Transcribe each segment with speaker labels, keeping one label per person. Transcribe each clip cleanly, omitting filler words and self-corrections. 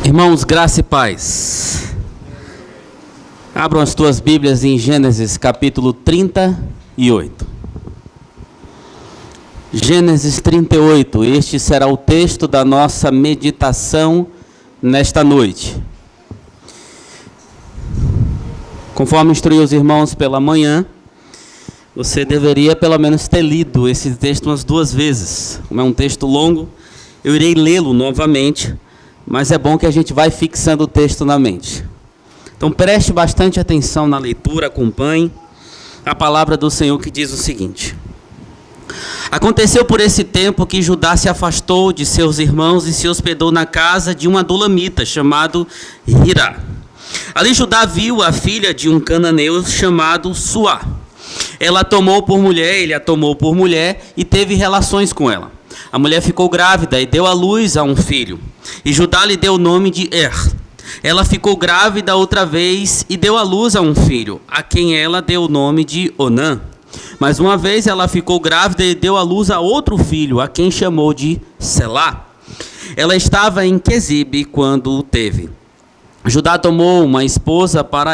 Speaker 1: Irmãos, graça e paz. Abram as tuas Bíblias em Gênesis capítulo 38. Gênesis 38, este será o texto da nossa meditação nesta noite. Conforme instruí os irmãos pela manhã, você deveria pelo menos ter lido esse texto umas 2 vezes. Como é um texto longo, eu irei lê-lo novamente, mas é bom que a gente vai fixando o texto na mente. Então preste bastante atenção na leitura, acompanhe a palavra do Senhor que diz o seguinte: Aconteceu por esse tempo que Judá se afastou de seus irmãos e se hospedou na casa de um adulamita chamado Hirá. Ali Judá viu a filha de um cananeu chamado Suá. Ela a tomou por mulher, ele a tomou por mulher e teve relações com ela. A mulher ficou grávida e deu à luz a um filho. E Judá lhe deu o nome de Ela ficou grávida outra vez e deu à luz a um filho, a quem ela deu o nome de Onã. Mais uma vez ela ficou grávida e deu à luz a outro filho, a quem chamou de Selá. Ela estava em Quezibe quando o teve. Judá tomou uma esposa para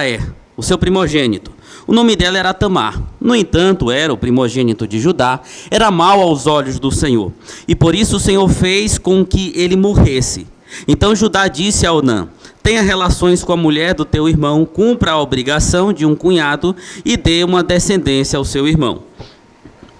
Speaker 1: o seu primogênito. O nome dela era Tamar. No entanto, o primogênito de Judá, era mau aos olhos do Senhor. E por isso o Senhor fez com que ele morresse. Então Judá disse a Onã: Tenha relações com a mulher do teu irmão, cumpra a obrigação de um cunhado e dê uma descendência ao seu irmão.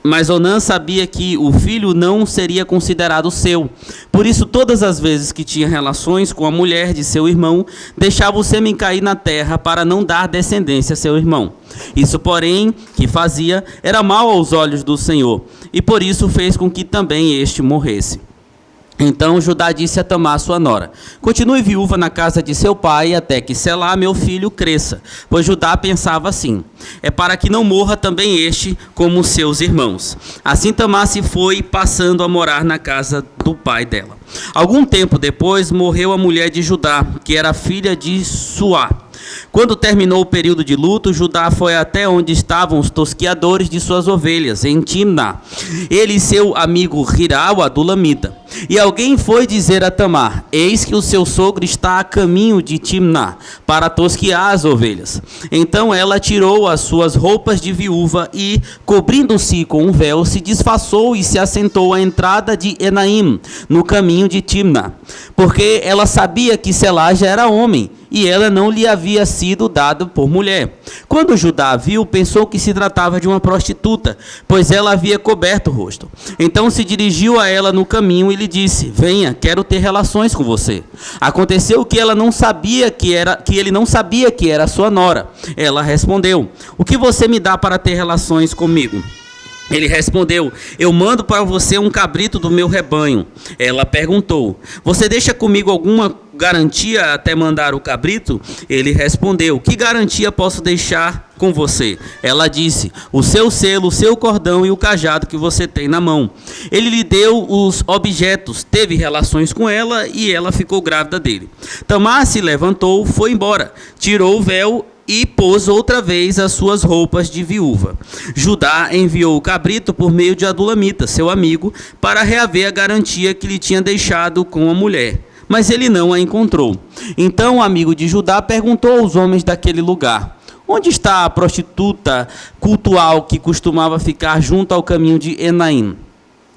Speaker 1: Mas Onã sabia que o filho não seria considerado seu. Por isso, todas as vezes que tinha relações com a mulher de seu irmão, deixava o sêmen cair na terra para não dar descendência a seu irmão. Isso, porém, que fazia, era mal aos olhos do Senhor, e por isso fez com que também este morresse. Então Judá disse a Tamar, sua nora: Continue viúva na casa de seu pai até que Selá, meu filho, cresça. Pois Judá pensava assim: é para que não morra também este como seus irmãos. Assim Tamar se foi, passando a morar na casa do pai dela. Algum tempo depois morreu a mulher de Judá, que era filha de Suá. Quando terminou o período de luto, Judá foi até onde estavam os tosquiadores de suas ovelhas, em Timná, ele e seu amigo Hirá, o adulamita. E alguém foi dizer a Tamar: Eis que o seu sogro está a caminho de Timná, para tosquiar as ovelhas. Então ela tirou as suas roupas de viúva e, cobrindo-se com um véu, se disfarçou e se assentou à entrada de Enaim, no caminho de Timná, porque ela sabia que Selá já era homem, e ela não lhe havia sido dado por mulher. Quando Judá a viu, pensou que se tratava de uma prostituta, pois ela havia coberto o rosto. Então se dirigiu a ela no caminho e lhe disse: Venha, quero ter relações com você. Aconteceu que ela não sabia que ele não sabia que era sua nora. Ela respondeu: O que você me dá para ter relações comigo? Ele respondeu: Eu mando para você um cabrito do meu rebanho. Ela perguntou: Você deixa comigo alguma garantia até mandar o cabrito? Ele respondeu: Que garantia posso deixar com você? Ela disse: O seu selo, o seu cordão e o cajado que você tem na mão. Ele lhe deu os objetos, teve relações com ela e ela ficou grávida dele. Tamar se levantou, foi embora, tirou o véu e pôs outra vez as suas roupas de viúva. Judá enviou o cabrito por meio de Adulamita, seu amigo, para reaver a garantia que lhe tinha deixado com a mulher, mas ele não a encontrou. Então o amigo de Judá perguntou aos homens daquele lugar: Onde está a prostituta cultual que costumava ficar junto ao caminho de Enaim?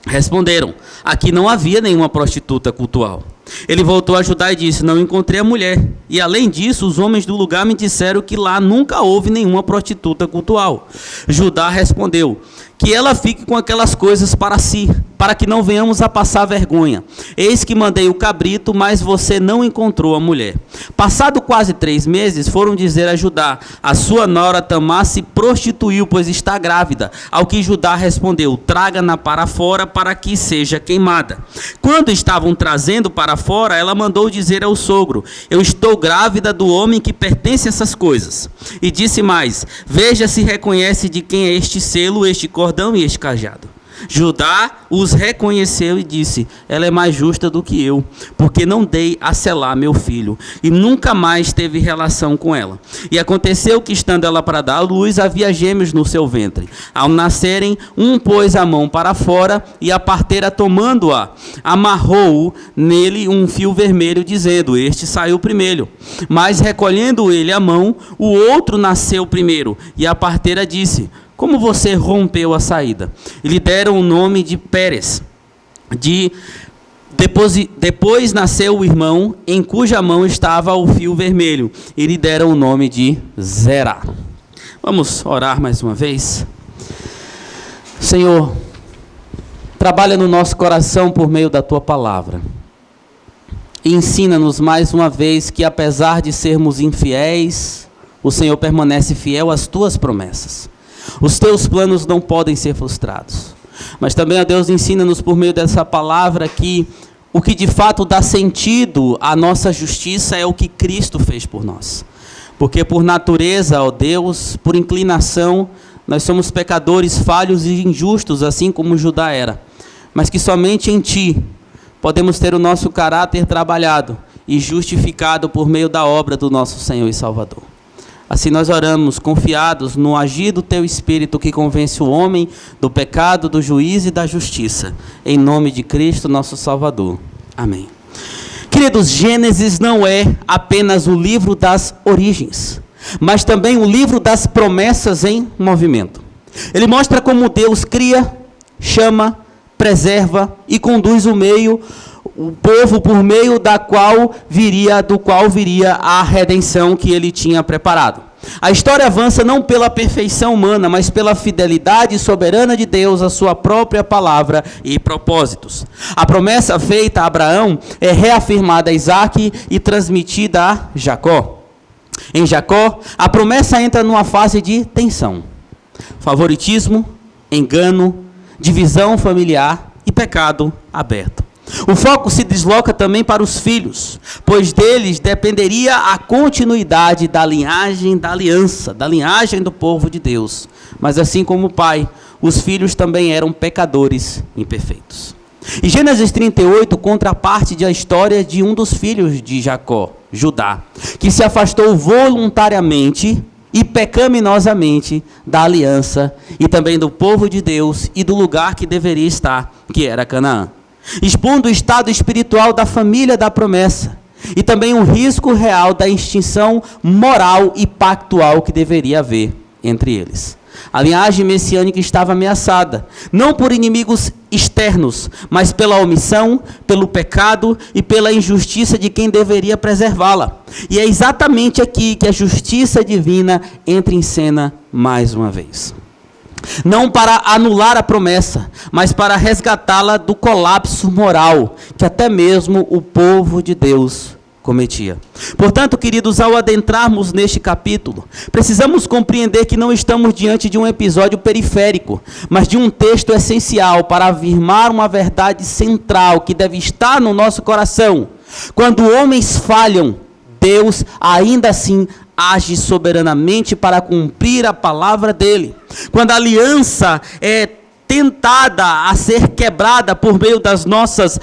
Speaker 1: Responderam: Aqui não havia nenhuma prostituta cultual. Ele voltou a Judá e disse: Não encontrei a mulher. E além disso, os homens do lugar me disseram que lá nunca houve nenhuma prostituta cultual. Judá respondeu: Que ela fique com aquelas coisas para si, para que não venhamos a passar vergonha. Eis que mandei o cabrito, mas você não encontrou a mulher. Passado quase 3 meses, foram dizer a Judá: A sua nora Tamar se prostituiu, pois está grávida. Ao que Judá respondeu: Traga-na para fora, para que seja queimada. Quando estavam trazendo para fora, ela mandou dizer ao sogro: Eu estou grávida do homem que pertence a essas coisas. E disse mais: Veja se reconhece de quem é este selo, este cordão e este cajado. Judá os reconheceu e disse: ela é mais justa do que eu, porque não dei a selar meu filho, e nunca mais teve relação com ela. E aconteceu que, estando ela para dar à luz, havia gêmeos no seu ventre. Ao nascerem, um pôs a mão para fora, e a parteira, tomando-a, amarrou nele um fio vermelho, dizendo: este saiu primeiro. Mas, recolhendo ele a mão, o outro nasceu primeiro. E a parteira disse: como você rompeu a saída? E lhe deram o nome de Pérez. Depois nasceu o irmão, em cuja mão estava o fio vermelho. E lhe deram o nome de Zerá. Vamos orar mais uma vez. Senhor, trabalha no nosso coração por meio da Tua palavra. E ensina-nos mais uma vez que, apesar de sermos infiéis, o Senhor permanece fiel às Tuas promessas. Os Teus planos não podem ser frustrados. Mas também, ó Deus, ensina-nos por meio dessa palavra que o que de fato dá sentido à nossa justiça é o que Cristo fez por nós. Porque por natureza, ó Deus, por inclinação, nós somos pecadores, falhos e injustos, assim como Judá era. Mas que somente em Ti podemos ter o nosso caráter trabalhado e justificado por meio da obra do nosso Senhor e Salvador. Assim nós oramos, confiados no agir do Teu Espírito que convence o homem do pecado, do juízo e da justiça. Em nome de Cristo, nosso Salvador. Amém. Queridos, Gênesis não é apenas o livro das origens, mas também o livro das promessas em movimento. Ele mostra como Deus cria, chama, preserva e conduz o povo por meio do qual viria a redenção que ele tinha preparado. A história avança não pela perfeição humana, mas pela fidelidade soberana de Deus à sua própria palavra e propósitos. A promessa feita a Abraão é reafirmada a Isaque e transmitida a Jacó. Em Jacó, a promessa entra numa fase de tensão, favoritismo, engano, divisão familiar e pecado aberto. O foco se desloca também para os filhos, pois deles dependeria a continuidade da linhagem da aliança, da linhagem do povo de Deus. Mas assim como o pai, os filhos também eram pecadores imperfeitos. E Gênesis 38 conta a parte da história de um dos filhos de Jacó, Judá, que se afastou voluntariamente e pecaminosamente da aliança e também do povo de Deus e do lugar que deveria estar, que era Canaã, expondo o estado espiritual da família da promessa e também o risco real da extinção moral e pactual que deveria haver entre eles. A linhagem messiânica estava ameaçada, não por inimigos externos, mas pela omissão, pelo pecado e pela injustiça de quem deveria preservá-la. E é exatamente aqui que a justiça divina entra em cena mais uma vez. Não para anular a promessa, mas para resgatá-la do colapso moral que até mesmo o povo de Deus cometia. Portanto, queridos, ao adentrarmos neste capítulo, precisamos compreender que não estamos diante de um episódio periférico, mas de um texto essencial para afirmar uma verdade central que deve estar no nosso coração. Quando homens falham, Deus ainda assim age soberanamente para cumprir a palavra dele. Quando a aliança é tentada a ser quebrada por meio das nossas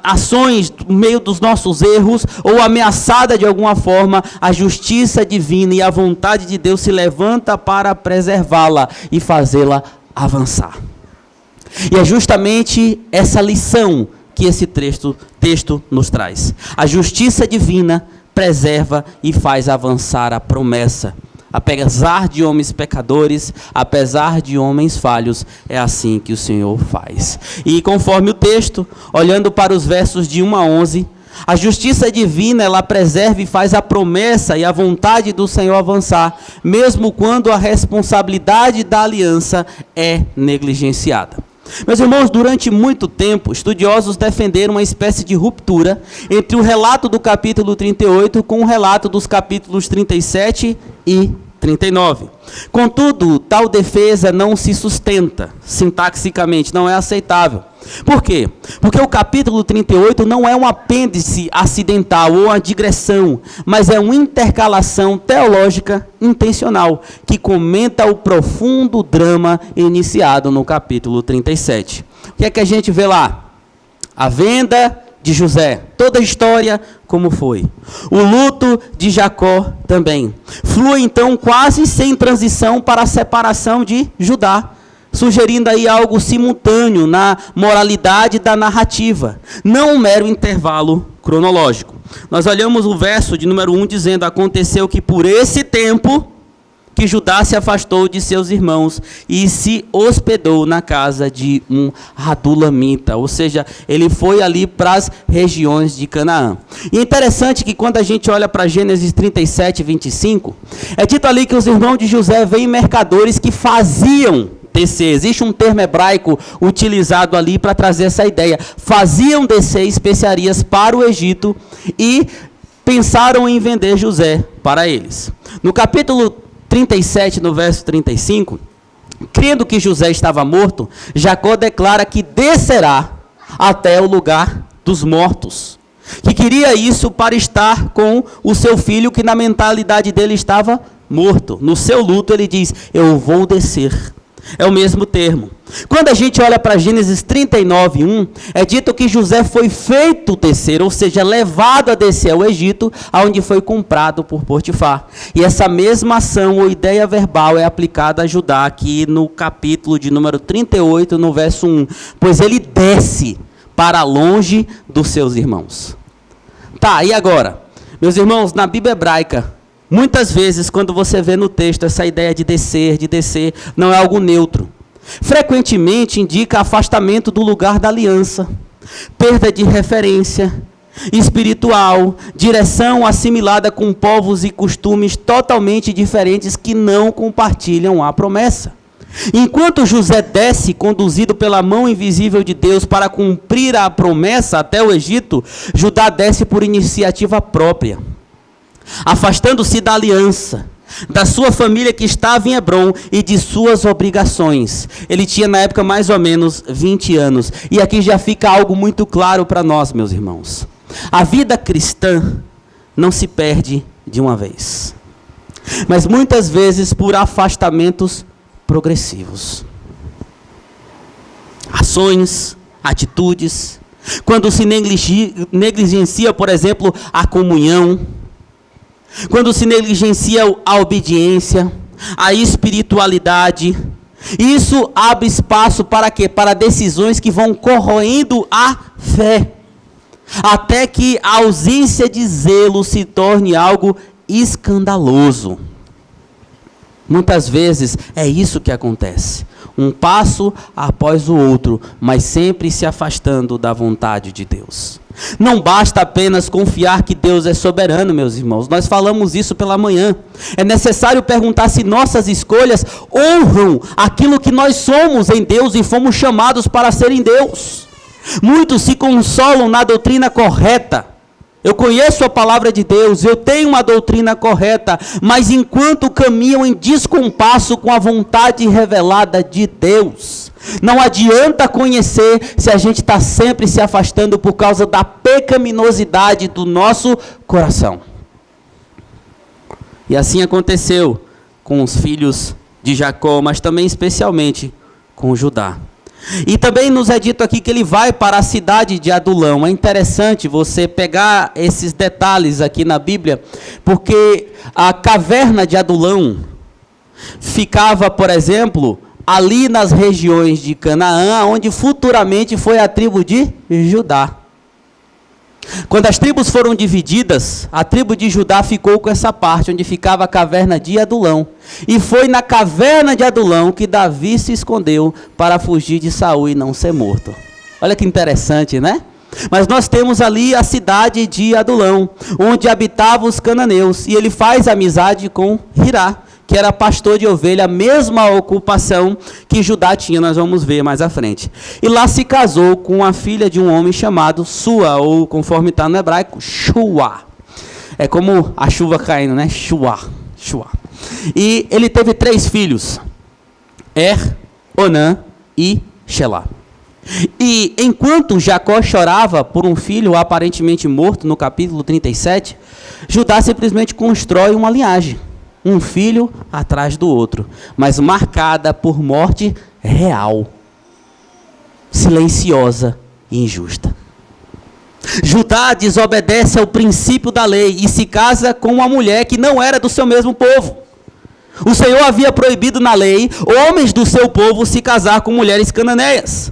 Speaker 1: ações, por meio dos nossos erros, ou ameaçada de alguma forma, a justiça divina e a vontade de Deus se levanta para preservá-la e fazê-la avançar. E é justamente essa lição que esse texto nos traz. A justiça divina preserva e faz avançar a promessa. Apesar de homens pecadores, apesar de homens falhos, é assim que o Senhor faz. E conforme o texto, olhando para os versos de 1 a 11, a justiça divina, ela preserva e faz a promessa e a vontade do Senhor avançar, mesmo quando a responsabilidade da aliança é negligenciada. Meus irmãos, durante muito tempo, estudiosos defenderam uma espécie de ruptura entre o relato do capítulo 38 com o relato dos capítulos 37 e 39. Contudo, tal defesa não se sustenta, sintaxicamente, não é aceitável. Por quê? Porque o capítulo 38 não é um apêndice acidental ou uma digressão, mas é uma intercalação teológica intencional, que comenta o profundo drama iniciado no capítulo 37. O que é que a gente vê lá? A venda de José, toda a história como foi. O luto de Jacó também. Flui então quase sem transição para a separação de Judá, sugerindo aí algo simultâneo na moralidade da narrativa, não um mero intervalo cronológico. Nós olhamos o verso de número 1 dizendo: aconteceu que por esse tempo que Judá se afastou de seus irmãos e se hospedou na casa de um adulamita, ou seja, ele foi ali para as regiões de Canaã. E é interessante que quando a gente olha para Gênesis 37, 25, é dito ali que os irmãos de José veem mercadores que faziam descer. Existe um termo hebraico utilizado ali para trazer essa ideia. Faziam descer especiarias para o Egito e pensaram em vender José para eles. No capítulo 37, no verso 35, crendo que José estava morto, Jacó declara que descerá até o lugar dos mortos. Que queria isso para estar com o seu filho, que na mentalidade dele estava morto. No seu luto ele diz: eu vou descer. É o mesmo termo. Quando a gente olha para Gênesis 39, 1, é dito que José foi feito descer, ou seja, levado a descer ao Egito, onde foi comprado por Potifar. E essa mesma ação ou ideia verbal é aplicada a Judá aqui no capítulo de número 38, no verso 1. Pois ele desce para longe dos seus irmãos. Tá, e agora? Meus irmãos, na Bíblia hebraica, muitas vezes, quando você vê no texto essa ideia de descer, não é algo neutro. Frequentemente indica afastamento do lugar da aliança, perda de referência espiritual, direção assimilada com povos e costumes totalmente diferentes que não compartilham a promessa. Enquanto José desce, conduzido pela mão invisível de Deus para cumprir a promessa até o Egito, Judá desce por iniciativa própria, afastando-se da aliança, da sua família que estava em Hebrom e de suas obrigações. Ele tinha na época mais ou menos 20 anos. E aqui já fica algo muito claro para nós, meus irmãos. A vida cristã não se perde de uma vez, mas muitas vezes por afastamentos progressivos. Ações, atitudes, quando se negligencia, por exemplo, a comunhão, quando se negligencia a obediência, a espiritualidade, isso abre espaço para quê? Para decisões que vão corroendo a fé, até que a ausência de zelo se torne algo escandaloso. Muitas vezes é isso que acontece, um passo após o outro, mas sempre se afastando da vontade de Deus. Não basta apenas confiar que Deus é soberano, meus irmãos. Nós falamos isso pela manhã. É necessário perguntar se nossas escolhas honram aquilo que nós somos em Deus e fomos chamados para ser em Deus. Muitos se consolam na doutrina correta. Eu conheço a palavra de Deus, eu tenho uma doutrina correta, mas enquanto caminham em descompasso com a vontade revelada de Deus, não adianta conhecer se a gente está sempre se afastando por causa da pecaminosidade do nosso coração. E assim aconteceu com os filhos de Jacó, mas também especialmente com Judá. E também nos é dito aqui que ele vai para a cidade de Adulão. É interessante você pegar esses detalhes aqui na Bíblia, porque a caverna de Adulão ficava, por exemplo, ali nas regiões de Canaã, onde futuramente foi a tribo de Judá. Quando as tribos foram divididas, a tribo de Judá ficou com essa parte, onde ficava a caverna de Adulão. E foi na caverna de Adulão que Davi se escondeu para fugir de Saul e não ser morto. Olha que interessante, né? Mas nós temos ali a cidade de Adulão, onde habitavam os cananeus. E ele faz amizade com Hirá, que era pastor de ovelha, a mesma ocupação que Judá tinha, nós vamos ver mais à frente. E lá se casou com a filha de um homem chamado Sua, ou conforme está no hebraico, Shua. É como a chuva caindo, né? Shua. E ele teve 3 filhos, Onã e Shelá. E enquanto Jacó chorava por um filho aparentemente morto, no capítulo 37, Judá simplesmente constrói uma linhagem, um filho atrás do outro, mas marcada por morte real, silenciosa e injusta. Judá desobedece ao princípio da lei e se casa com uma mulher que não era do seu mesmo povo. O Senhor havia proibido na lei homens do seu povo se casar com mulheres cananeias,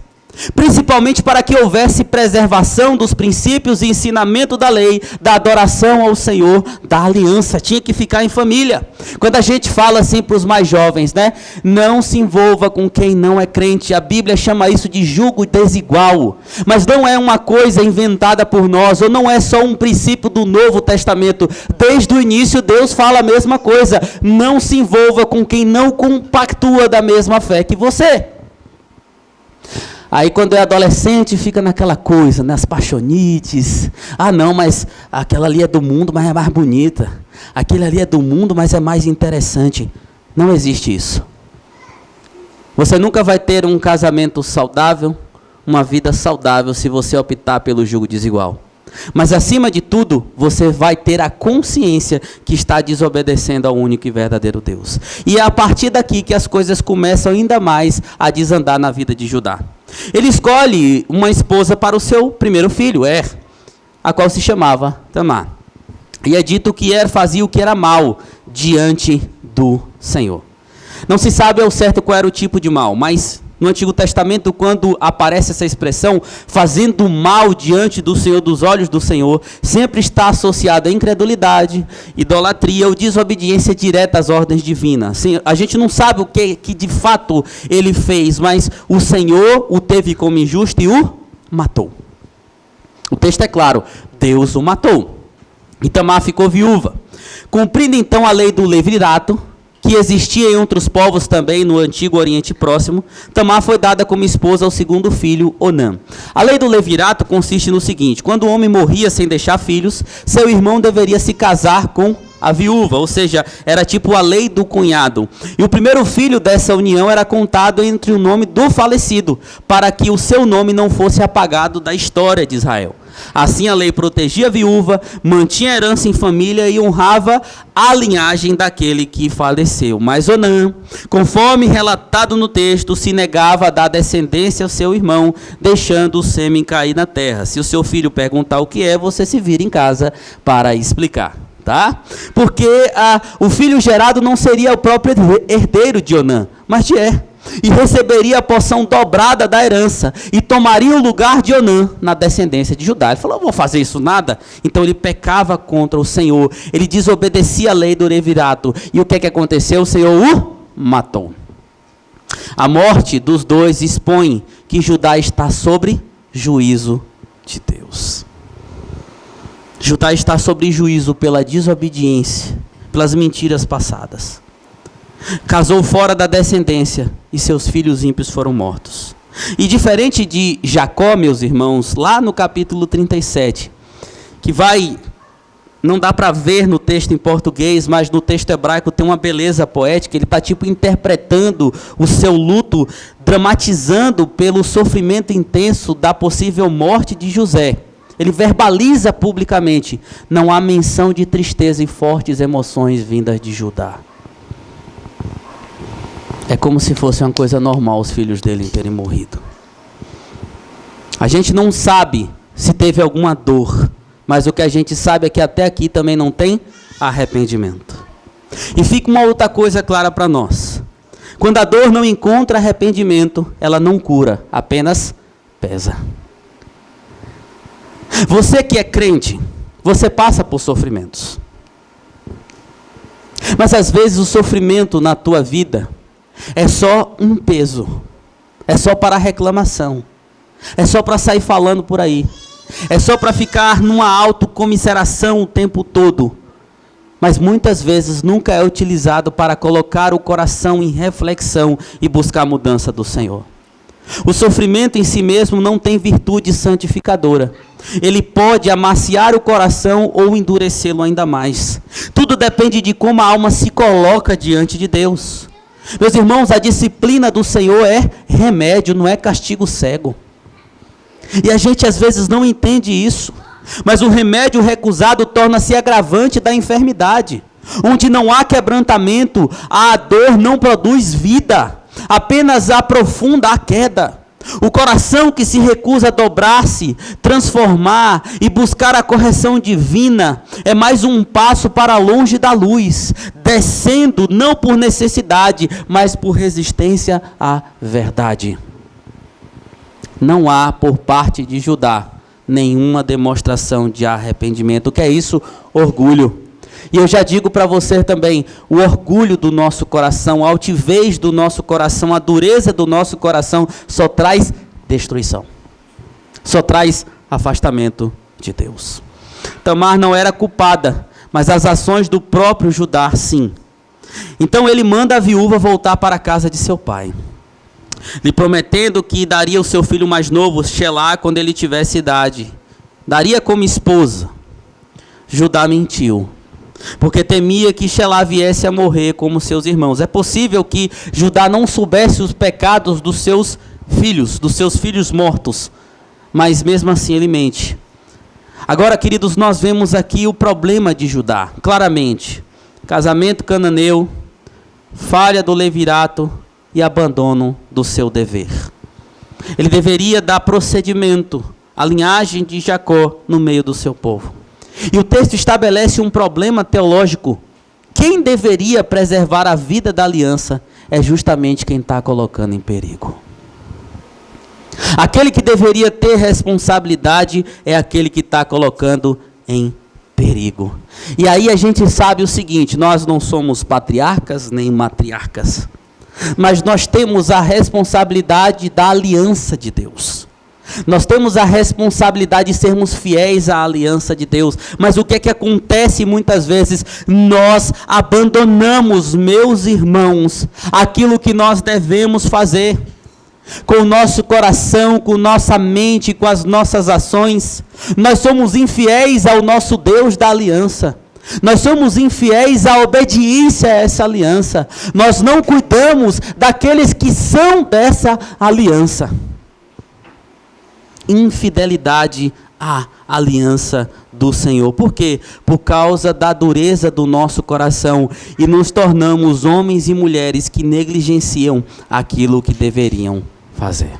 Speaker 1: principalmente para que houvesse preservação dos princípios e ensinamento da lei, da adoração ao Senhor, da aliança. Tinha que ficar em família. Quando a gente fala assim para os mais jovens, né? Não se envolva com quem não é crente. A Bíblia chama isso de jugo desigual. Mas não é uma coisa inventada por nós, ou não é só um princípio do Novo Testamento. Desde o início Deus fala a mesma coisa. Não se envolva com quem não compactua da mesma fé que você. Aí quando é adolescente fica naquela coisa, nas paixonites. Ah não, mas aquela ali é do mundo, mas é mais bonita. Aquele ali é do mundo, mas é mais interessante. Não existe isso. Você nunca vai ter um casamento saudável, uma vida saudável, se você optar pelo jugo desigual. Mas acima de tudo, você vai ter a consciência que está desobedecendo ao único e verdadeiro Deus. E é a partir daqui que as coisas começam ainda mais a desandar na vida de Judá. Ele escolhe uma esposa para o seu primeiro filho, Er, a qual se chamava Tamar. E é dito que Er fazia o que era mal diante do Senhor. Não se sabe ao certo qual era o tipo de mal, mas no Antigo Testamento, quando aparece essa expressão, fazendo mal diante do Senhor, dos olhos do Senhor, sempre está associada a incredulidade, idolatria ou desobediência direta às ordens divinas. Assim, a gente não sabe o que de fato ele fez, mas o Senhor o teve como injusto e o matou. O texto é claro, Deus o matou. E Tamar ficou viúva. Cumprindo então a lei do levirato, que existia em outros povos também no antigo Oriente Próximo, Tamar foi dada como esposa ao segundo filho, Onã. A lei do levirato consiste no seguinte: quando o homem morria sem deixar filhos, seu irmão deveria se casar com a viúva, ou seja, era tipo a lei do cunhado. E o primeiro filho dessa união era contado entre o nome do falecido, para que o seu nome não fosse apagado da história de Israel. Assim a lei protegia a viúva, mantinha a herança em família e honrava a linhagem daquele que faleceu. Mas Onã, conforme relatado no texto, se negava a dar descendência ao seu irmão, deixando o sêmen cair na terra. Se o seu filho perguntar o que é, você se vira em casa para explicar. Tá? Porque o filho gerado não seria o próprio herdeiro de Onã, mas de Er, e receberia a porção dobrada da herança, e tomaria o lugar de Onã na descendência de Judá. Ele falou, eu vou fazer isso nada? Então ele pecava contra o Senhor, ele desobedecia a lei do levirato, e o que é que aconteceu? O Senhor o matou. A morte dos dois expõe que Judá está sob juízo de Deus. Judá está sob juízo pela desobediência, pelas mentiras passadas. Casou fora da descendência e seus filhos ímpios foram mortos. E diferente de Jacó, meus irmãos, lá no capítulo 37, que não dá para ver no texto em português, mas no texto hebraico tem uma beleza poética, ele está tipo interpretando o seu luto, dramatizando pelo sofrimento intenso da possível morte de José. Ele verbaliza publicamente, não há menção de tristeza e fortes emoções vindas de Judá. É como se fosse uma coisa normal os filhos dele terem morrido. A gente não sabe se teve alguma dor, mas o que a gente sabe é que até aqui também não tem arrependimento. E fica uma outra coisa clara para nós. Quando a dor não encontra arrependimento, ela não cura, apenas pesa. Você que é crente, você passa por sofrimentos. Mas às vezes o sofrimento na tua vida é só um peso. É só para reclamação. É só para sair falando por aí. É só para ficar numa autocomiseração o tempo todo. Mas muitas vezes nunca é utilizado para colocar o coração em reflexão e buscar a mudança do Senhor. O sofrimento em si mesmo não tem virtude santificadora. Ele pode amaciar o coração ou endurecê-lo ainda mais. Tudo depende de como a alma se coloca diante de Deus. Meus irmãos, a disciplina do Senhor é remédio, não é castigo cego. E a gente às vezes não entende isso. Mas o remédio recusado torna-se agravante da enfermidade. Onde não há quebrantamento, a dor não produz vida, apenas aprofunda a queda. O coração que se recusa a dobrar-se, transformar e buscar a correção divina é mais um passo para longe da luz, descendo não por necessidade, mas por resistência à verdade. Não há por parte de Judá nenhuma demonstração de arrependimento. O que é isso? Orgulho. E eu já digo para você também, o orgulho do nosso coração, a altivez do nosso coração, a dureza do nosso coração só traz destruição. Só traz afastamento de Deus. Tamar não era culpada, mas as ações do próprio Judá, sim. Então ele manda a viúva voltar para a casa de seu pai, lhe prometendo que daria o seu filho mais novo, Xelá, quando ele tivesse idade. Daria como esposa. Judá mentiu, porque temia que Xelá viesse a morrer como seus irmãos. É possível que Judá não soubesse os pecados dos seus filhos mortos, mas mesmo assim ele mente. Agora, queridos, nós vemos aqui o problema de Judá, claramente. Casamento cananeu, falha do levirato e abandono do seu dever. Ele deveria dar procedimento à linhagem de Jacó no meio do seu povo. E o texto estabelece um problema teológico. Quem deveria preservar a vida da aliança é justamente quem está colocando em perigo. Aquele que deveria ter responsabilidade é aquele que está colocando em perigo. E aí a gente sabe o seguinte: nós não somos patriarcas nem matriarcas, mas nós temos a responsabilidade da aliança de Deus. Nós temos a responsabilidade de sermos fiéis à aliança de Deus. Mas o que é que acontece muitas vezes? Nós abandonamos, meus irmãos, aquilo que nós devemos fazer. Com o nosso coração, com nossa mente, com as nossas ações. Nós somos infiéis ao nosso Deus da aliança. Nós somos infiéis à obediência a essa aliança. Nós não cuidamos daqueles que são dessa aliança. Infidelidade à aliança do Senhor. Por quê? Por causa da dureza do nosso coração. E nos tornamos homens e mulheres que negligenciam aquilo que deveriam fazer.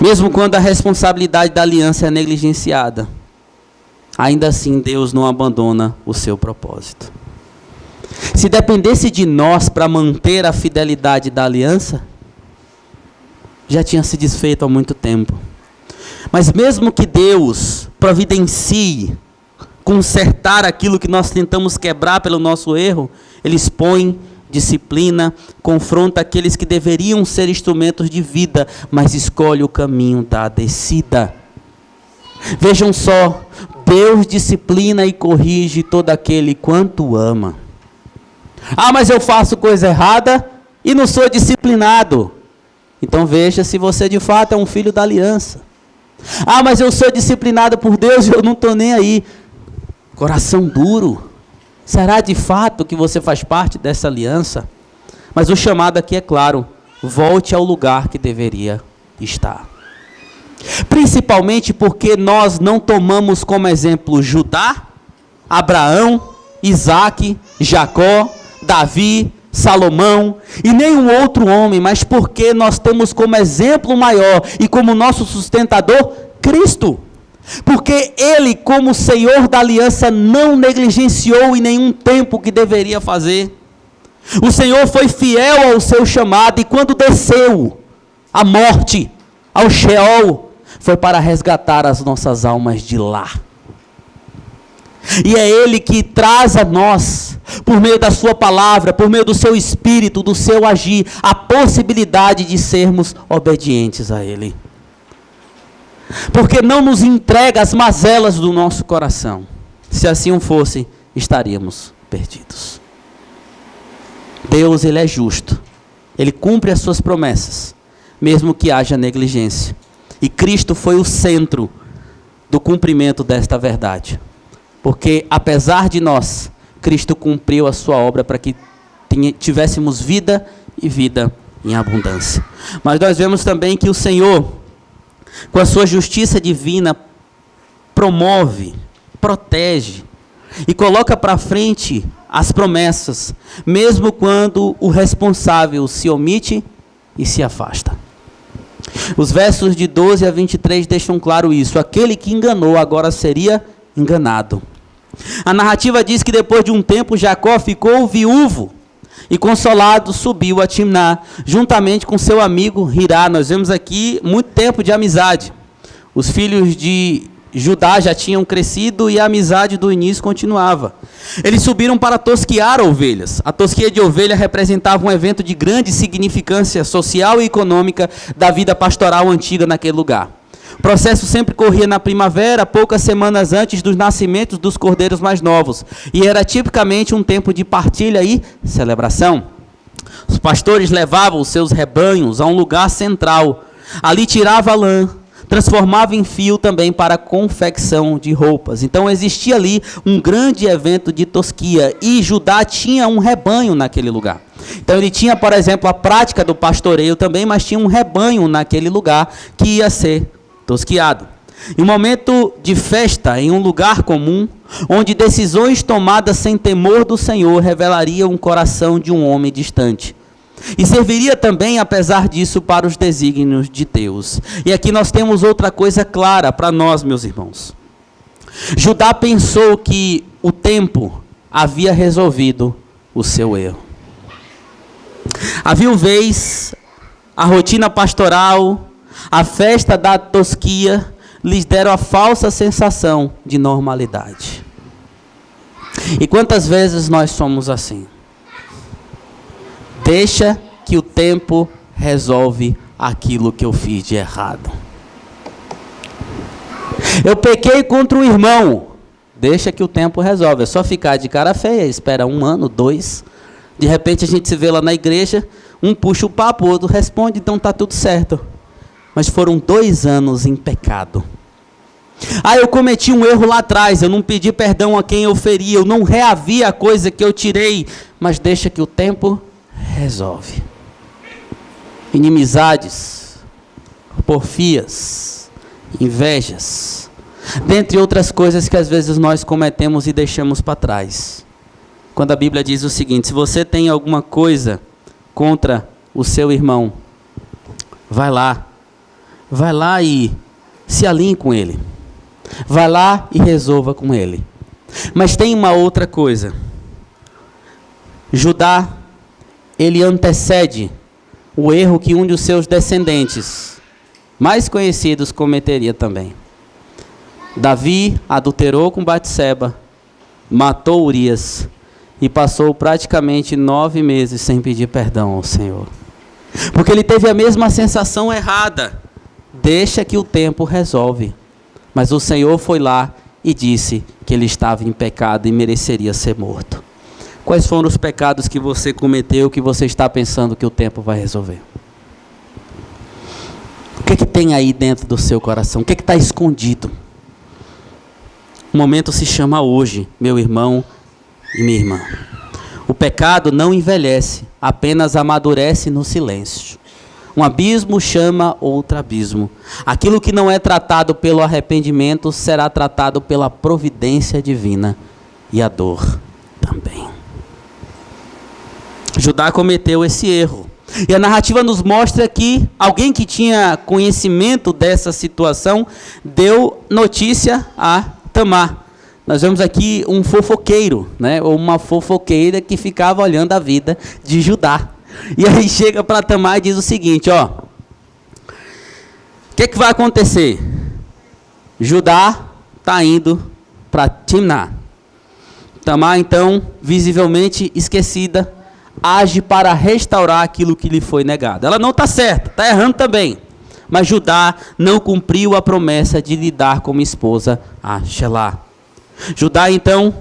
Speaker 1: Mesmo quando a responsabilidade da aliança é negligenciada, ainda assim Deus não abandona o seu propósito. Se dependesse de nós para manter a fidelidade da aliança, já tinha se desfeito há muito tempo. Mas mesmo que Deus providencie consertar aquilo que nós tentamos quebrar pelo nosso erro, Ele expõe, disciplina, confronta aqueles que deveriam ser instrumentos de vida, mas escolhe o caminho da descida. Vejam só, Deus disciplina e corrige todo aquele quanto ama. Ah, mas eu faço coisa errada e não sou disciplinado. Então veja se você de fato é um filho da aliança. Ah, mas eu sou disciplinado por Deus e eu não estou nem aí. Coração duro. Será de fato que você faz parte dessa aliança? Mas o chamado aqui é claro: volte ao lugar que deveria estar. Principalmente porque nós não tomamos como exemplo Judá, Abraão, Isaque, Jacó, Davi, Salomão e nenhum outro homem, mas porque nós temos como exemplo maior e como nosso sustentador Cristo. Porque Ele, como Senhor da aliança, não negligenciou em nenhum tempo o que deveria fazer. O Senhor foi fiel ao seu chamado e quando desceu à morte, ao Sheol, foi para resgatar as nossas almas de lá. E é Ele que traz a nós, por meio da sua palavra, por meio do seu espírito, do seu agir, a possibilidade de sermos obedientes a Ele. Porque não nos entrega as mazelas do nosso coração. Se assim fosse, estaríamos perdidos. Deus, Ele é justo. Ele cumpre as suas promessas, mesmo que haja negligência. E Cristo foi o centro do cumprimento desta verdade. Porque, apesar de nós, Cristo cumpriu a sua obra para que tivéssemos vida e vida em abundância. Mas nós vemos também que o Senhor, com a sua justiça divina, promove, protege e coloca para frente as promessas, mesmo quando o responsável se omite e se afasta. Os versos de 12 a 23 deixam claro isso. Aquele que enganou agora seria enganado. A narrativa diz que depois de um tempo Jacó ficou viúvo e consolado subiu a Timná, juntamente com seu amigo Hirá. Nós vemos aqui muito tempo de amizade. Os filhos de Judá já tinham crescido e a amizade do início continuava. Eles subiram para tosquiar ovelhas. A tosquia de ovelha representava um evento de grande significância social e econômica da vida pastoral antiga naquele lugar. O processo sempre corria na primavera, poucas semanas antes dos nascimentos dos cordeiros mais novos, e era tipicamente um tempo de partilha e celebração. Os pastores levavam os seus rebanhos a um lugar central. Ali tirava a lã, transformava em fio também para a confecção de roupas. Então existia ali um grande evento de tosquia, e Judá tinha um rebanho naquele lugar. Então ele tinha, por exemplo, a prática do pastoreio também, mas tinha um rebanho naquele lugar que ia ser tosquiado. Em um momento de festa, em um lugar comum, onde decisões tomadas sem temor do Senhor revelariam o coração de um homem distante. E serviria também, apesar disso, para os desígnios de Deus. E aqui nós temos outra coisa clara para nós, meus irmãos. Judá pensou que o tempo havia resolvido o seu erro. A viuvez, a rotina pastoral, a festa da tosquia lhes deram a falsa sensação de normalidade. E quantas vezes nós somos assim? Deixa que o tempo resolve aquilo que eu fiz de errado. Eu pequei contra um irmão. Deixa que o tempo resolve. É só ficar de cara feia, espera 1 ano, 2. De repente a gente se vê lá na igreja, um puxa o papo, o outro responde, então está tudo certo. Mas foram 2 anos em pecado. Eu cometi um erro lá atrás, eu não pedi perdão a quem eu feri, eu não reavi a coisa que eu tirei, mas deixa que o tempo resolve. Inimizades, porfias, invejas, dentre outras coisas que às vezes nós cometemos e deixamos para trás. Quando a Bíblia diz o seguinte: se você tem alguma coisa contra o seu irmão, vai lá e se alinhe com ele. Vai lá e resolva com ele. Mas tem uma outra coisa. Judá, ele antecede o erro que um dos seus descendentes mais conhecidos cometeria também. Davi adulterou com Batseba, matou Urias e passou praticamente 9 meses sem pedir perdão ao Senhor. Porque ele teve a mesma sensação errada. Deixa que o tempo resolve. Mas o Senhor foi lá e disse que ele estava em pecado e mereceria ser morto. Quais foram os pecados que você cometeu, que você está pensando que o tempo vai resolver? O que tem aí dentro do seu coração? O que está escondido? O momento se chama hoje, meu irmão e minha irmã. O pecado não envelhece, apenas amadurece no silêncio. Um abismo chama outro abismo. Aquilo que não é tratado pelo arrependimento será tratado pela providência divina, e a dor também. Judá cometeu esse erro. E a narrativa nos mostra que alguém que tinha conhecimento dessa situação deu notícia a Tamar. Nós vemos aqui um fofoqueiro, né? Ou uma fofoqueira que ficava olhando a vida de Judá. E aí chega para Tamar e diz o seguinte, ó. O que vai acontecer? Judá está indo para Timná. Tamar, então, visivelmente esquecida, age para restaurar aquilo que lhe foi negado. Ela não está certa, está errando também. Mas Judá não cumpriu a promessa de lhe dar como esposa a Xelá. Judá, então,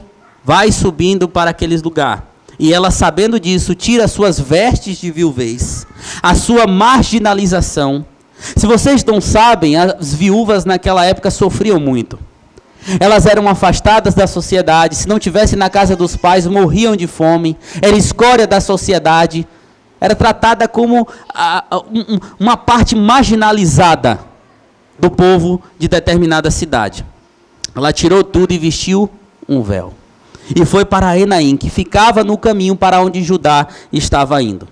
Speaker 1: vai subindo para aquele lugar. E ela, sabendo disso, tira suas vestes de viuvez, a sua marginalização. Se vocês não sabem, as viúvas naquela época sofriam muito. Elas eram afastadas da sociedade. Se não tivessem na casa dos pais, morriam de fome. Era escória da sociedade. era tratada como uma parte marginalizada do povo de determinada cidade. Ela tirou tudo e vestiu um véu. E foi para Enaim, que ficava no caminho para onde Judá estava indo.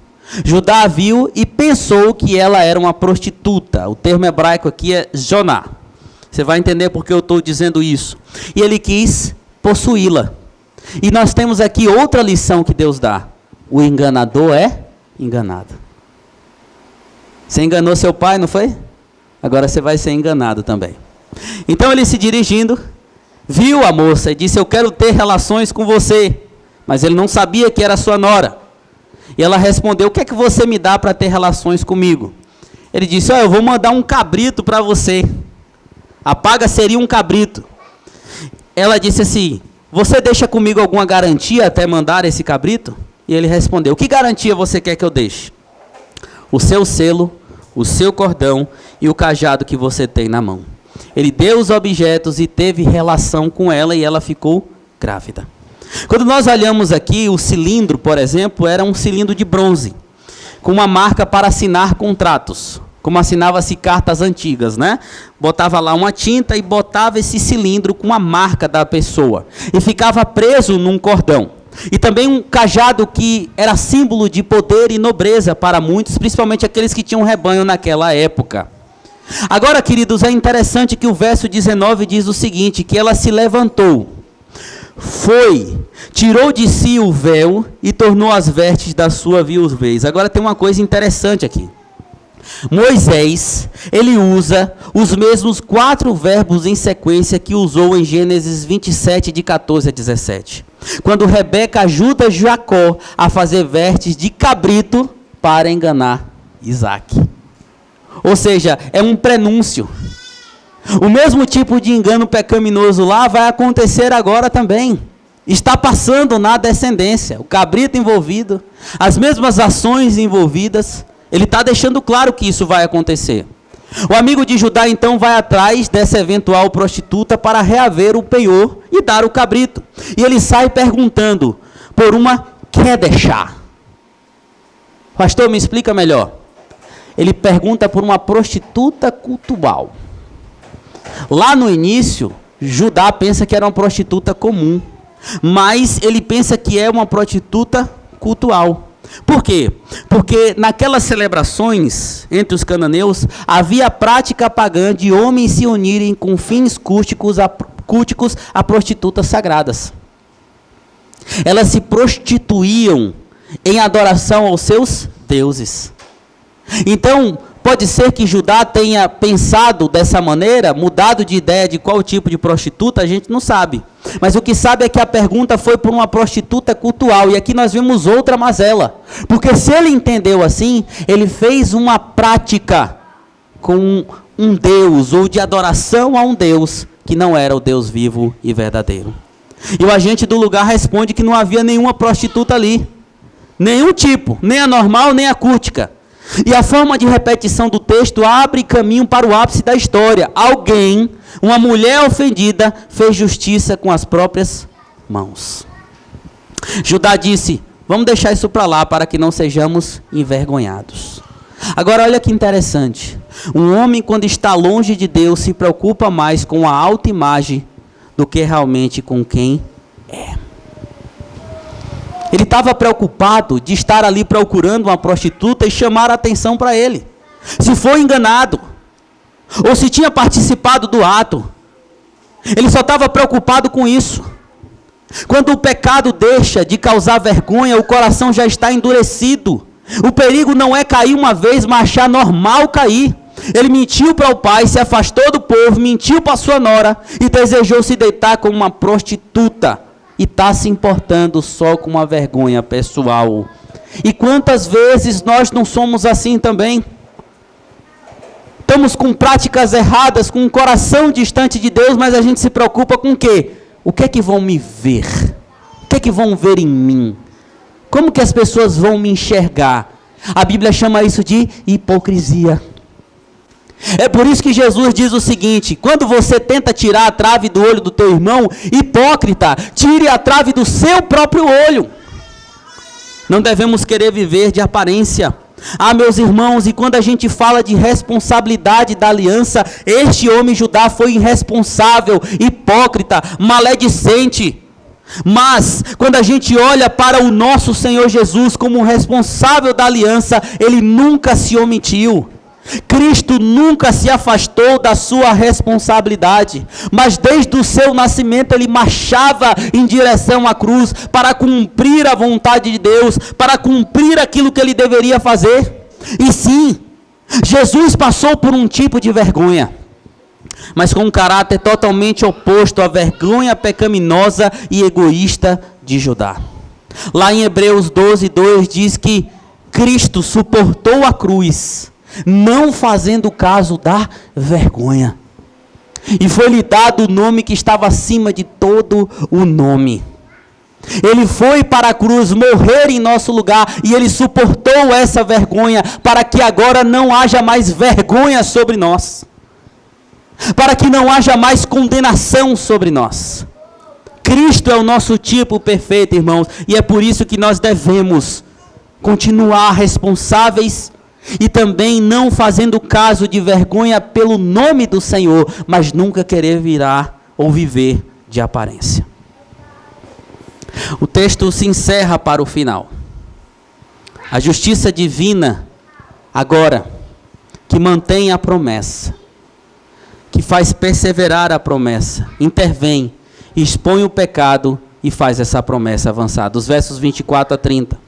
Speaker 1: Judá a viu e pensou que ela era uma prostituta. O termo hebraico aqui é Joná. Você vai entender por que eu estou dizendo isso. E ele quis possuí-la. E nós temos aqui outra lição que Deus dá. O enganador é enganado. Você enganou seu pai, não foi? Agora você vai ser enganado também. Então ele se dirigindo, viu a moça e disse: eu quero ter relações com você. Mas ele não sabia que era sua nora. E ela respondeu: o que é que você me dá para ter relações comigo? Ele disse: eu vou mandar um cabrito para você. A paga seria um cabrito. Ela disse assim: você deixa comigo alguma garantia até mandar esse cabrito? E ele respondeu: que garantia você quer que eu deixe? O seu selo, o seu cordão e o cajado que você tem na mão. Ele deu os objetos e teve relação com ela e ela ficou grávida. Quando nós olhamos aqui, o cilindro, por exemplo, era um cilindro de bronze, com uma marca para assinar contratos, como assinava-se cartas antigas, né? Botava lá uma tinta e botava esse cilindro com a marca da pessoa, e ficava preso num cordão. E também um cajado que era símbolo de poder e nobreza para muitos, principalmente aqueles que tinham rebanho naquela época. Agora, queridos, é interessante que o verso 19 diz o seguinte, que ela se levantou, foi, tirou de si o véu e tornou as vestes da sua viuvez. Agora tem uma coisa interessante aqui. Moisés, ele usa os mesmos 4 verbos em sequência que usou em Gênesis 27, de 14 a 17. Quando Rebeca ajuda Jacó a fazer vestes de cabrito para enganar Isaac. Ou seja, é um prenúncio. O mesmo tipo de engano pecaminoso lá vai acontecer agora também. Está passando na descendência. O cabrito envolvido, as mesmas ações envolvidas. Ele está deixando claro que isso vai acontecer. O amigo de Judá então vai atrás dessa eventual prostituta para reaver o penhor e dar o cabrito. E ele sai perguntando por uma Kedeshá. Pastor, me explica melhor. Ele pergunta por uma prostituta cultual. Lá no início, Judá pensa que era uma prostituta comum, mas ele pensa que é uma prostituta cultual. Por quê? Porque naquelas celebrações entre os cananeus, havia a prática pagã de homens se unirem com fins culticos a prostitutas sagradas. Elas se prostituíam em adoração aos seus deuses. Então, pode ser que Judá tenha pensado dessa maneira, mudado de ideia de qual tipo de prostituta, a gente não sabe. Mas o que sabe é que a pergunta foi por uma prostituta cultual, e aqui nós vimos outra mazela. Porque se ele entendeu assim, ele fez uma prática com um Deus, ou de adoração a um Deus, que não era o Deus vivo e verdadeiro. E o agente do lugar responde que não havia nenhuma prostituta ali. Nenhum tipo, nem a normal, nem a cultica. E a forma de repetição do texto abre caminho para o ápice da história. Alguém, uma mulher ofendida, fez justiça com as próprias mãos. Judá disse: vamos deixar isso para lá, para que não sejamos envergonhados. Agora olha que interessante. Um homem, quando está longe de Deus, se preocupa mais com a autoimagem do que realmente com quem é. Ele estava preocupado de estar ali procurando uma prostituta e chamar a atenção para ele. Se foi enganado, ou se tinha participado do ato, ele só estava preocupado com isso. Quando o pecado deixa de causar vergonha, o coração já está endurecido. O perigo não é cair uma vez, mas achar normal cair. Ele mentiu para o pai, se afastou do povo, mentiu para sua nora e desejou se deitar com uma prostituta. E está se importando só com uma vergonha pessoal. E quantas vezes nós não somos assim também? Estamos com práticas erradas, com um coração distante de Deus, mas a gente se preocupa com o quê? O que é que vão me ver? O que é que vão ver em mim? Como que as pessoas vão me enxergar? A Bíblia chama isso de hipocrisia. É por isso que Jesus diz o seguinte: quando você tenta tirar a trave do olho do teu irmão, hipócrita, tire a trave do seu próprio olho. Não devemos querer viver de aparência. Ah, meus irmãos, e quando a gente fala de responsabilidade da aliança, este homem Judá foi irresponsável, hipócrita, maledicente. Mas, quando a gente olha para o nosso Senhor Jesus como responsável da aliança, ele nunca se omitiu. Cristo nunca se afastou da sua responsabilidade, mas desde o seu nascimento ele marchava em direção à cruz para cumprir a vontade de Deus, para cumprir aquilo que ele deveria fazer. E sim, Jesus passou por um tipo de vergonha, mas com um caráter totalmente oposto à vergonha pecaminosa e egoísta de Judá. Lá em Hebreus 12:2 diz que Cristo suportou a cruz, não fazendo caso da vergonha. E foi-lhe dado o nome que estava acima de todo o nome. Ele foi para a cruz morrer em nosso lugar e ele suportou essa vergonha para que agora não haja mais vergonha sobre nós. Para que não haja mais condenação sobre nós. Cristo é o nosso tipo perfeito, irmãos, e é por isso que nós devemos continuar responsáveis e também não fazendo caso de vergonha pelo nome do Senhor, mas nunca querer virar ou viver de aparência. O texto se encerra para o final. A justiça divina, agora, que mantém a promessa, que faz perseverar a promessa, intervém, expõe o pecado e faz essa promessa avançar. Dos versos 24 a 30.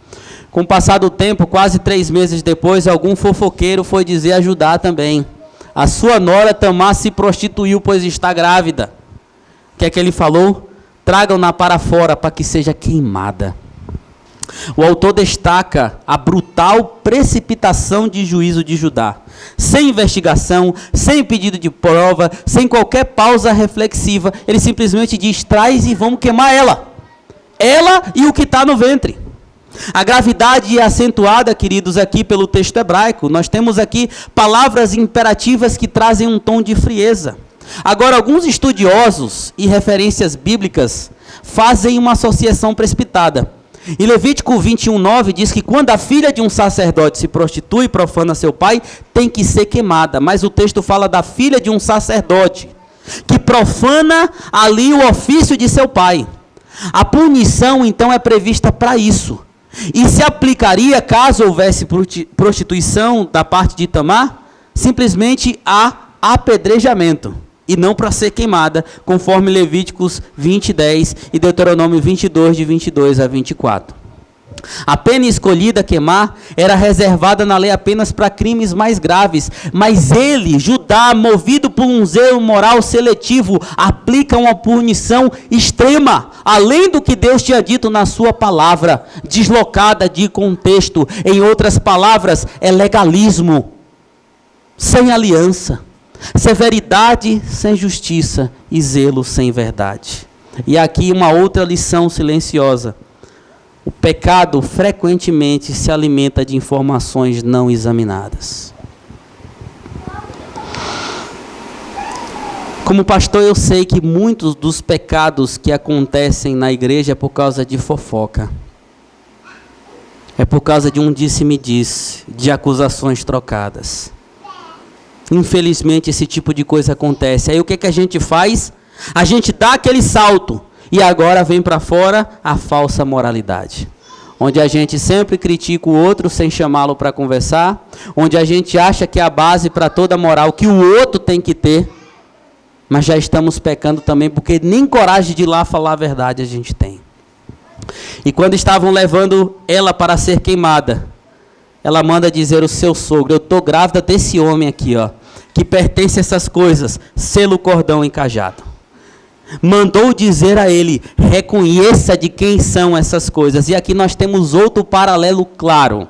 Speaker 1: Com o passar do tempo, quase 3 meses depois, algum fofoqueiro foi dizer a Judá também: a sua nora Tamar se prostituiu, pois está grávida. O que é que ele falou? Tragam-na para fora, para que seja queimada. O autor destaca a brutal precipitação de juízo de Judá. Sem investigação, sem pedido de prova, sem qualquer pausa reflexiva, ele simplesmente diz: traz e vamos queimar ela. Ela e o que está no ventre. A gravidade é acentuada, queridos, aqui pelo texto hebraico. Nós temos aqui palavras imperativas que trazem um tom de frieza. Agora, alguns estudiosos e referências bíblicas fazem uma associação precipitada. Em Levítico 21:9 diz que quando a filha de um sacerdote se prostitui e profana seu pai, tem que ser queimada. Mas o texto fala da filha de um sacerdote, que profana ali o ofício de seu pai. A punição, então, é prevista para isso. E se aplicaria, caso houvesse prostituição da parte de Tamar, simplesmente a apedrejamento, e não para ser queimada, conforme Levíticos 20:10 e Deuteronômio 22, de 22 a 24. A pena escolhida a queimar era reservada na lei apenas para crimes mais graves, mas ele, Judá, movido por um zelo moral seletivo, aplica uma punição extrema, além do que Deus tinha dito na sua palavra, deslocada de contexto. Em outras palavras, é legalismo sem aliança, severidade sem justiça e zelo sem verdade. E aqui uma outra lição silenciosa: o pecado frequentemente se alimenta de informações não examinadas. Como pastor, eu sei que muitos dos pecados que acontecem na igreja é por causa de fofoca. É por causa de um disse-me-disse, de acusações trocadas. Infelizmente, esse tipo de coisa acontece. Aí o que a gente faz? A gente dá aquele salto. E agora vem para fora a falsa moralidade. Onde a gente sempre critica o outro sem chamá-lo para conversar. Onde a gente acha que é a base para toda a moral que o outro tem que ter. Mas já estamos pecando também, porque nem coragem de ir lá falar a verdade a gente tem. E quando estavam levando ela para ser queimada, ela manda dizer ao seu sogro: eu estou grávida desse homem aqui, ó, que pertence a essas coisas, selo, cordão e cajado. Mandou dizer a ele: reconheça de quem são essas coisas. E aqui nós temos outro paralelo claro.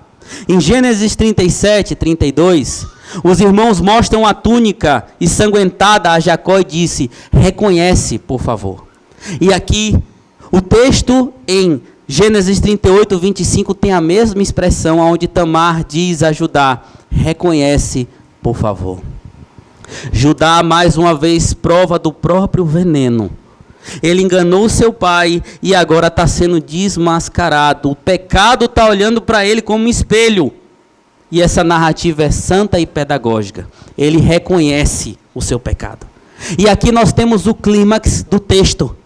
Speaker 1: Em Gênesis 37:32, os irmãos mostram a túnica ensanguentada a Jacó e disse: reconhece, por favor. E aqui, o texto em Gênesis 38:25 tem a mesma expressão, onde Tamar diz a Judá: reconhece, por favor. Judá, mais uma vez, prova do próprio veneno. Ele enganou seu pai e agora está sendo desmascarado. O pecado está olhando para ele como um espelho. E essa narrativa é santa e pedagógica. Ele reconhece o seu pecado. E aqui nós temos o clímax do texto,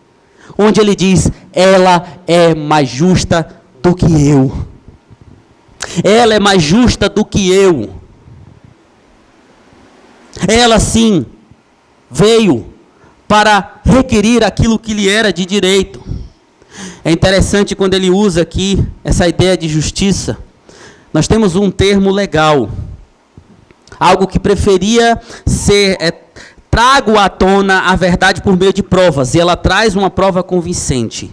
Speaker 1: onde ele diz: ela é mais justa do que eu. Ela é mais justa do que eu. Ela sim veio para requerir aquilo que lhe era de direito. É interessante quando ele usa aqui essa ideia de justiça. Nós temos um termo legal, algo que preferia ser, trago à tona a verdade por meio de provas, e ela traz uma prova convincente.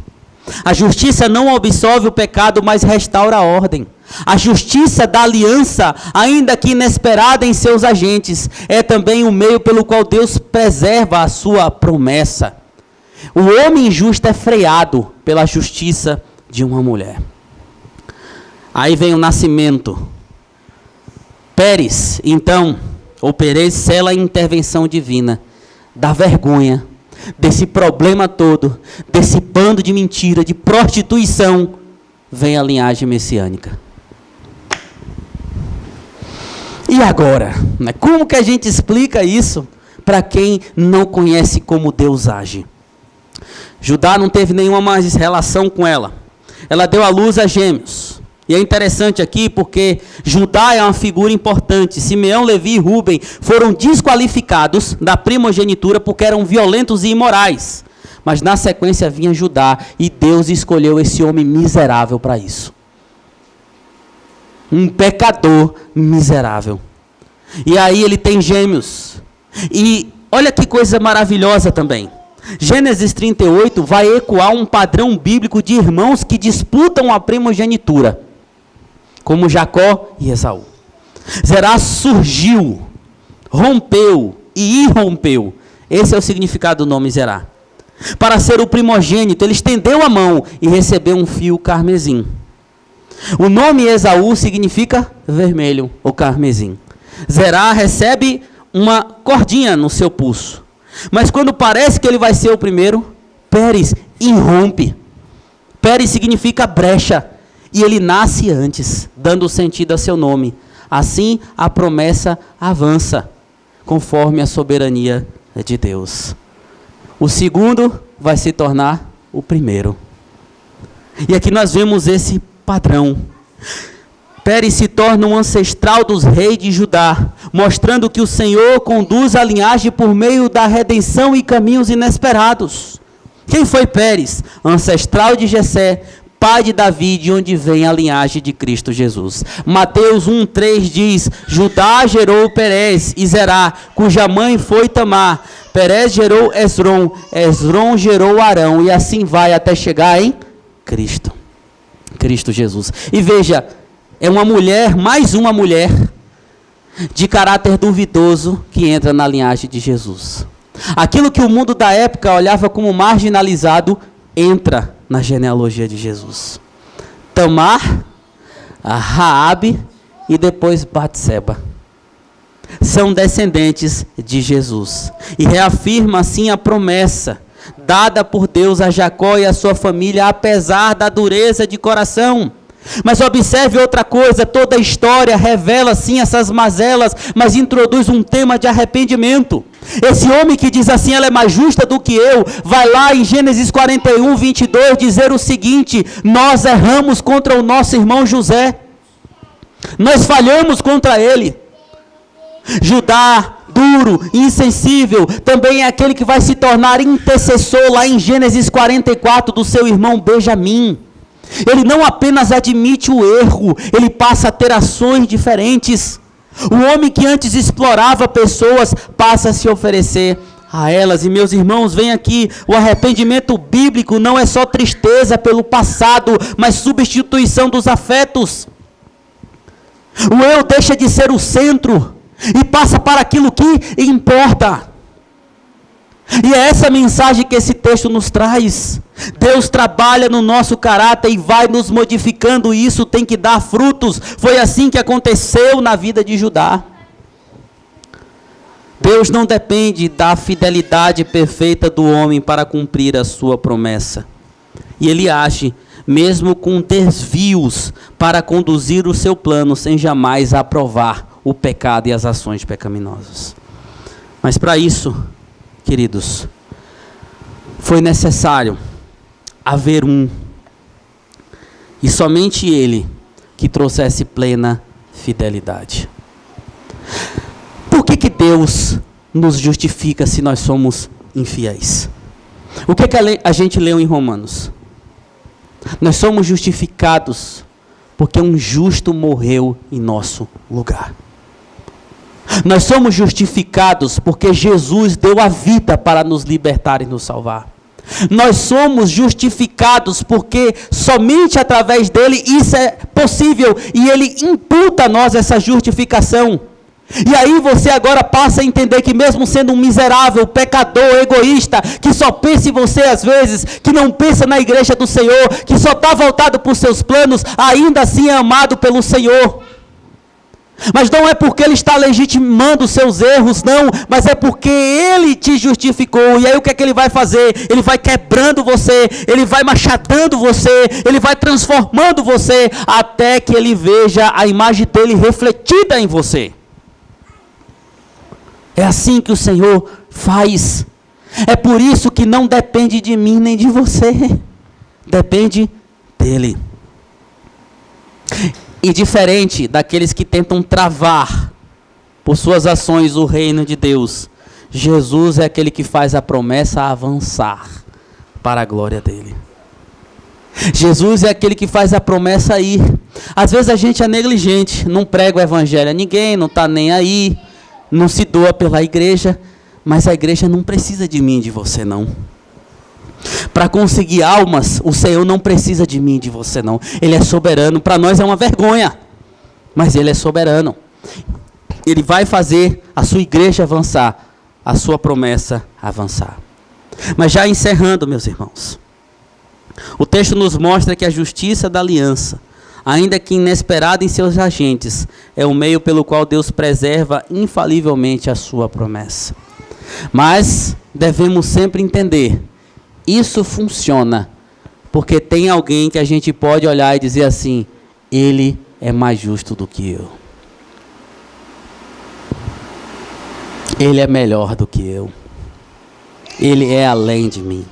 Speaker 1: A justiça não absolve o pecado, mas restaura a ordem. A justiça da aliança, ainda que inesperada em seus agentes, é também o meio pelo qual Deus preserva a sua promessa. O homem injusto é freado pela justiça de uma mulher. Aí vem o nascimento. Pérez, então, ou Perez, sela a intervenção divina, da vergonha, desse problema todo, desse bando de mentira, de prostituição, vem a linhagem messiânica. E agora? Como que a gente explica isso para quem não conhece como Deus age? Judá não teve nenhuma mais relação com ela. Ela deu à luz a gêmeos. E é interessante aqui porque Judá é uma figura importante. Simeão, Levi e Rúben foram desqualificados da primogenitura porque eram violentos e imorais. Mas na sequência vinha Judá e Deus escolheu esse homem miserável para isso. Um pecador miserável. E aí ele tem gêmeos. E olha que coisa maravilhosa também. Gênesis 38 vai ecoar um padrão bíblico de irmãos que disputam a primogenitura, como Jacó e Esaú. Zerá surgiu, rompeu e irrompeu. Esse é o significado do nome Zerá. Para ser o primogênito, ele estendeu a mão e recebeu um fio carmesim. O nome Esaú significa vermelho ou carmesim. Zerá recebe uma cordinha no seu pulso. Mas quando parece que ele vai ser o primeiro, Pérez irrompe. Pérez significa brecha. E ele nasce antes, dando sentido a seu nome. Assim, a promessa avança, conforme a soberania de Deus. O segundo vai se tornar o primeiro. E aqui nós vemos esse padrão. Pérez se torna um ancestral dos reis de Judá, mostrando que o Senhor conduz a linhagem por meio da redenção e caminhos inesperados. Quem foi Pérez? Ancestral de Jessé, pai de Davi, de onde vem a linhagem de Cristo Jesus. Mateus 1:3 diz: Judá gerou Perez e Zerá, cuja mãe foi Tamar. Perez gerou Esrom, Esrom gerou Arão, e assim vai até chegar em Cristo. Cristo Jesus. E veja, é uma mulher, mais uma mulher, de caráter duvidoso, que entra na linhagem de Jesus. Aquilo que o mundo da época olhava como marginalizado, entra na genealogia de Jesus. Tamar, a Raabe e depois Batseba são descendentes de Jesus. E reafirma assim a promessa dada por Deus a Jacó e a sua família, apesar da dureza de coração. Mas observe outra coisa, toda a história revela sim essas mazelas, mas introduz um tema de arrependimento. Esse homem que diz assim, ela é mais justa do que eu, vai lá em Gênesis 41:22 dizer o seguinte: nós erramos contra o nosso irmão José, nós falhamos contra ele. Judá, duro, insensível, também é aquele que vai se tornar intercessor lá em Gênesis 44 do seu irmão Benjamim. Ele não apenas admite o erro, ele passa a ter ações diferentes. O homem que antes explorava pessoas passa a se oferecer a elas. E meus irmãos, vem aqui, o arrependimento bíblico não é só tristeza pelo passado, mas substituição dos afetos. O eu deixa de ser o centro e passa para aquilo que importa. E é essa mensagem que esse texto nos traz. Deus trabalha no nosso caráter e vai nos modificando, e isso tem que dar frutos. Foi assim que aconteceu na vida de Judá. Deus não depende da fidelidade perfeita do homem para cumprir a sua promessa. E Ele age mesmo com desvios para conduzir o seu plano sem jamais aprovar o pecado e as ações pecaminosas. Mas para isso, queridos, foi necessário haver e somente Ele, que trouxesse plena fidelidade. Por que Deus nos justifica se nós somos infiéis? O que a gente leu em Romanos? Nós somos justificados porque um justo morreu em nosso lugar. Nós somos justificados porque Jesus deu a vida para nos libertar e nos salvar. Nós somos justificados porque somente através dele isso é possível e ele imputa a nós essa justificação. E aí você agora passa a entender que mesmo sendo um miserável, pecador, egoísta, que só pensa em você às vezes, que não pensa na igreja do Senhor, que só está voltado para os seus planos, ainda assim é amado pelo Senhor. Mas não é porque Ele está legitimando os seus erros, não, mas é porque Ele te justificou. E aí o que é que Ele vai fazer? Ele vai quebrando você, Ele vai machadando você, Ele vai transformando você, até que Ele veja a imagem dEle refletida em você. É assim que o Senhor faz. É por isso que não depende de mim nem de você. Depende dEle. E diferente daqueles que tentam travar por suas ações o reino de Deus, Jesus é aquele que faz a promessa avançar para a glória dEle. Jesus é aquele que faz a promessa ir. Às vezes a gente é negligente, não prega o evangelho a ninguém, não está nem aí, não se doa pela igreja, mas a igreja não precisa de mim e de você não. Para conseguir almas, o Senhor não precisa de mim e de você não. Ele é soberano. Para nós é uma vergonha, mas Ele é soberano. Ele vai fazer a sua igreja avançar, a sua promessa avançar. Mas já encerrando, meus irmãos, o texto nos mostra que a justiça da aliança, ainda que inesperada em seus agentes, é o meio pelo qual Deus preserva infalivelmente a sua promessa. Mas devemos sempre entender, isso funciona porque tem alguém que a gente pode olhar e dizer assim: Ele é mais justo do que eu. Ele é melhor do que eu. Ele é além de mim.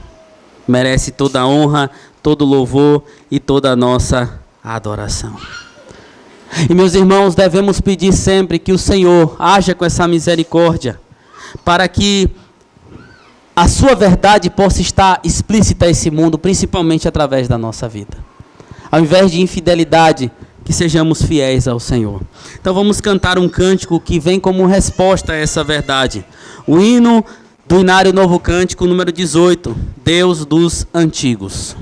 Speaker 1: Merece toda a honra, todo o louvor e toda a nossa adoração. E meus irmãos, devemos pedir sempre que o Senhor haja com essa misericórdia, para que a sua verdade possa estar explícita a esse mundo, principalmente através da nossa vida. Ao invés de infidelidade, que sejamos fiéis ao Senhor. Então vamos cantar um cântico que vem como resposta a essa verdade. O hino do Inário Novo Cântico, número 18, Deus dos Antigos.